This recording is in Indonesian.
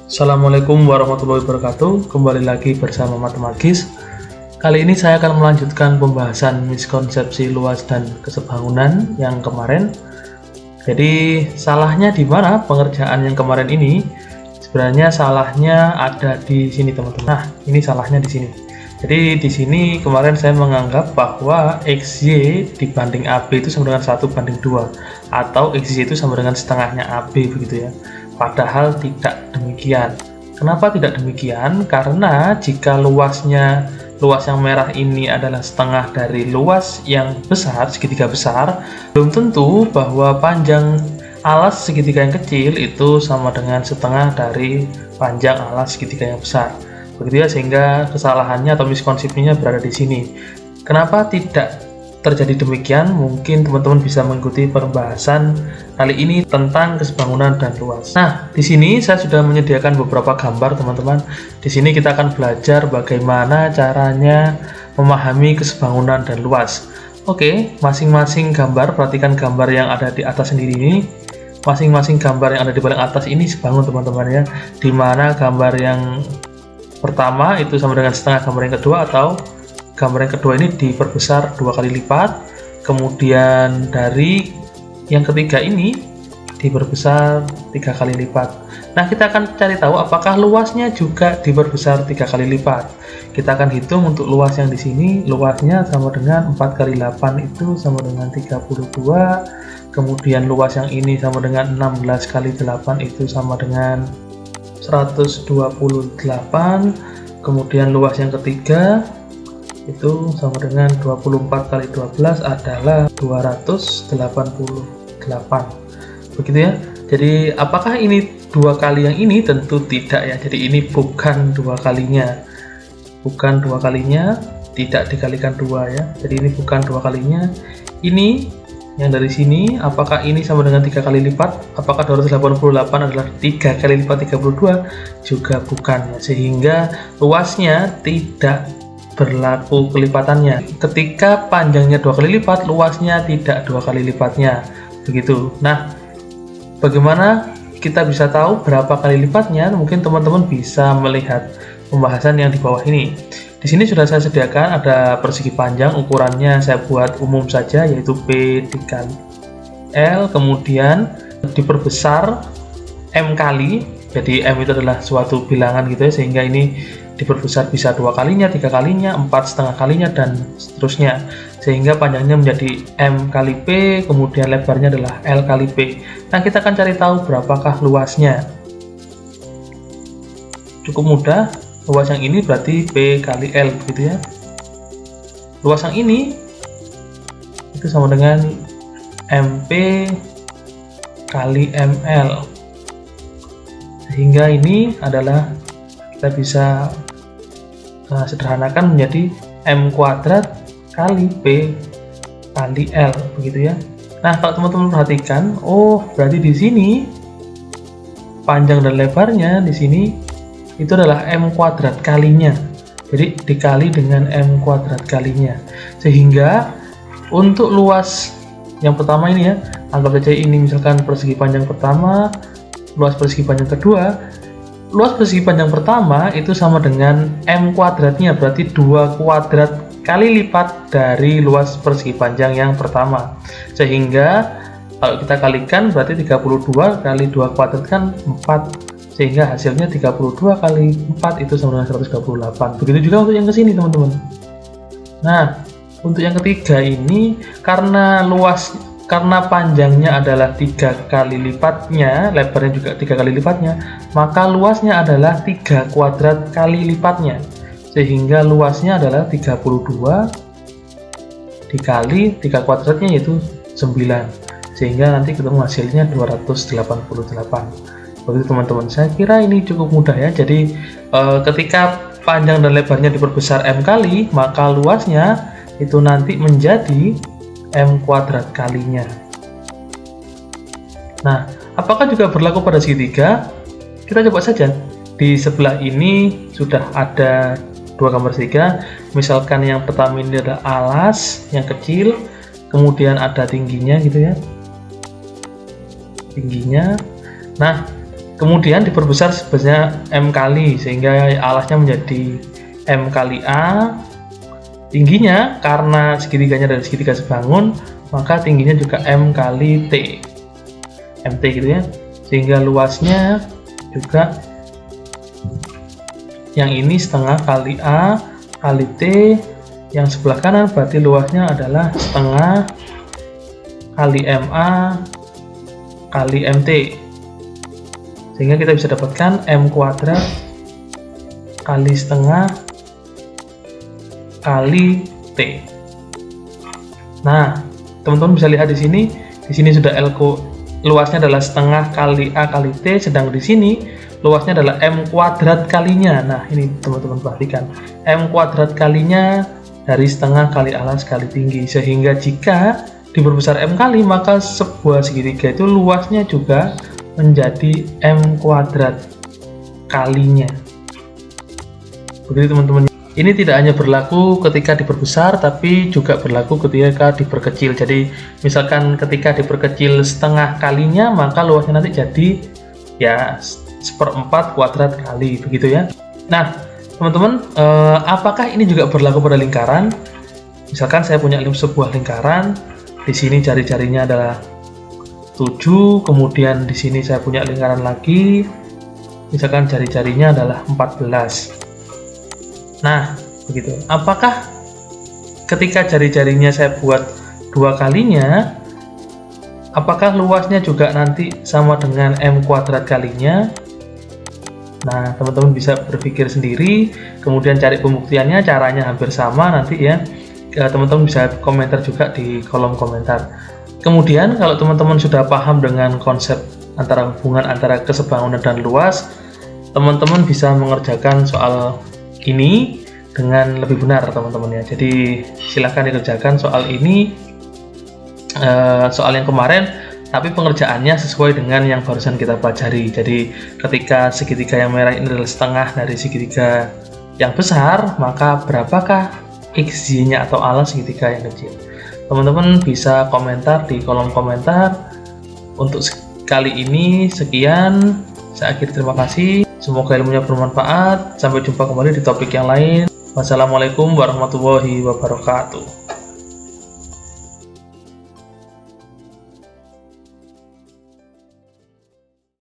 Assalamualaikum warahmatullahi wabarakatuh. Kembali lagi bersama Matematis. Kali ini saya akan melanjutkan pembahasan miskonsepsi luas dan kesebangunan yang kemarin. Jadi salahnya di mana pengerjaan yang kemarin ini? Sebenarnya salahnya ada di sini, teman-teman. Nah, ini salahnya di sini. Jadi di sini kemarin saya menganggap bahwa XY dibanding AB itu sama dengan 1:2 atau XY itu sama dengan setengahnya AB begitu ya. Padahal tidak demikian. Kenapa tidak demikian? Karena jika luas yang merah ini adalah setengah dari luas yang besar, segitiga besar, belum tentu bahwa panjang alas segitiga yang kecil itu sama dengan setengah dari panjang alas segitiga yang besar. Begitu ya, sehingga kesalahannya atau miskonsepsinya berada di sini. Kenapa tidak terjadi demikian? Mungkin teman-teman bisa mengikuti pembahasan kali ini tentang kesebangunan dan luas. Nah, di sini saya sudah menyediakan beberapa gambar, teman-teman. Di sini kita akan belajar bagaimana caranya memahami kesebangunan dan luas. Oke, masing-masing gambar, perhatikan gambar yang ada di atas sendiri ini. Masing-masing gambar yang ada di paling atas ini sebangun, teman-teman ya. Dimana gambar yang pertama itu sama dengan setengah gambar yang kedua, atau gambar yang kedua ini diperbesar 2 kali lipat, kemudian dari yang ketiga ini diperbesar 3 kali lipat. Nah, kita akan cari tahu apakah luasnya juga diperbesar 3 kali lipat. Kita akan hitung untuk luas yang di sini, luasnya sama dengan 4 kali 8 itu sama dengan 32, kemudian luas yang ini sama dengan 16 kali 8 itu sama dengan 128, kemudian luas yang ketiga itu sama dengan 24 kali 12 adalah 288. Begitu ya. Jadi apakah ini dua kali yang ini? Tentu tidak ya. Jadi ini bukan dua kalinya. Bukan dua kalinya, tidak dikalikan 2 ya. Jadi ini bukan dua kalinya. Ini yang dari sini, apakah ini sama dengan 3 kali lipat? Apakah 288 adalah 3 kali lipat 32? Juga bukan ya. Sehingga luasnya tidak berlaku kelipatannya. Ketika panjangnya 2 kali lipat, luasnya tidak 2 kali lipatnya. Begitu. Nah, bagaimana kita bisa tahu berapa kali lipatnya? Mungkin teman-teman bisa melihat pembahasan yang di bawah ini. Di sini sudah saya sediakan ada persegi panjang, ukurannya saya buat umum saja, yaitu P dikali L, kemudian diperbesar M kali. Jadi M itu adalah suatu bilangan gitu ya, sehingga ini diperbesar bisa 2 kalinya, 3 kalinya, 4,5 kalinya, dan seterusnya, sehingga panjangnya menjadi M kali P, kemudian lebarnya adalah L kali P. Nah, kita akan cari tahu berapakah luasnya. Cukup mudah, luas yang ini berarti P kali L begitu ya. Luas yang ini itu sama dengan MP kali ML, sehingga ini adalah kita bisa sederhanakan menjadi M kuadrat kali P kali L begitu ya. Nah, kalau teman-teman perhatikan, oh berarti di sini panjang dan lebarnya di sini itu adalah M kuadrat kalinya. Jadi dikali dengan M kuadrat kalinya. Sehingga untuk luas yang pertama ini ya, anggap saja ini misalkan persegi panjang pertama, luas persegi panjang kedua. Luas persegi panjang pertama itu sama dengan M kuadratnya, berarti 2 kuadrat kali lipat dari luas persegi panjang yang pertama. Sehingga kalau kita kalikan berarti 32 kali 2 kuadrat kan 4. Sehingga hasilnya 32 kali 4 itu sama dengan 128. Begitu juga untuk yang ke sini, teman-teman. Nah, untuk yang ketiga ini karena panjangnya adalah 3 kali lipatnya, lebarnya juga 3 kali lipatnya, maka luasnya adalah 3 kuadrat kali lipatnya. Sehingga luasnya adalah 32 dikali 3 kuadratnya yaitu 9. Sehingga nanti ketemu hasilnya 288. Begitu teman-teman. Saya kira ini cukup mudah ya. Jadi ketika panjang dan lebarnya diperbesar M kali, maka luasnya itu nanti menjadi M kuadrat kalinya. Nah, apakah juga berlaku pada segitiga? Kita coba saja. Di sebelah ini sudah ada 2 gambar segitiga. Misalkan yang pertama ini adalah alas yang kecil, kemudian ada tingginya gitu ya. Tingginya. Nah, Kemudian diperbesar sebenarnya M kali, sehingga alasnya menjadi M kali A. Tingginya karena segitiganya dari segitiga sebangun, maka tingginya juga M kali T, MT gitu ya. Sehingga luasnya juga yang ini setengah kali A kali T, yang sebelah kanan berarti luasnya adalah setengah kali MA kali MT, sehingga kita bisa dapatkan M kuadrat kali setengah kali T. Nah, teman-teman bisa lihat di sini sudah luasnya adalah setengah kali A kali T, sedang di sini luasnya adalah M kuadrat kalinya. Nah, ini teman-teman perhatikan, M kuadrat kalinya dari setengah kali alas kali tinggi, sehingga jika diperbesar M kali, maka sebuah segitiga itu luasnya juga menjadi M kuadrat kalinya. Begitu teman-teman. Ini tidak hanya berlaku ketika diperbesar, tapi juga berlaku ketika diperkecil. Jadi misalkan ketika diperkecil setengah kalinya, maka luasnya nanti jadi ya 1/4 kuadrat kali, begitu ya. Nah teman-teman, apakah ini juga berlaku pada lingkaran? Misalkan saya punya sebuah lingkaran, di sini jari-jarinya adalah 7, kemudian di sini saya punya lingkaran lagi, misalkan jari-jarinya adalah 14. Nah, begitu. Apakah ketika jari-jarinya saya buat 2 kalinya, apakah luasnya juga nanti sama dengan M kuadrat kalinya? Nah, teman-teman bisa berpikir sendiri, kemudian cari pembuktiannya, caranya hampir sama nanti ya. Teman-teman bisa komentar juga di kolom komentar. Kemudian kalau teman-teman sudah paham dengan konsep hubungan antara kesebangunan dan luas, teman-teman bisa mengerjakan soal ini dengan lebih benar teman-teman ya. Jadi silahkan dikerjakan soal ini, soal yang kemarin, tapi pengerjaannya sesuai dengan yang barusan kita pelajari. Jadi ketika segitiga yang merah ini adalah setengah dari segitiga yang besar, maka berapakah XY-nya atau alas segitiga yang kecil? Teman-teman bisa komentar di kolom komentar. Untuk kali ini sekian, saya akhiri, terima kasih. Semoga ilmunya bermanfaat. Sampai jumpa kembali di topik yang lain. Wassalamualaikum warahmatullahi wabarakatuh.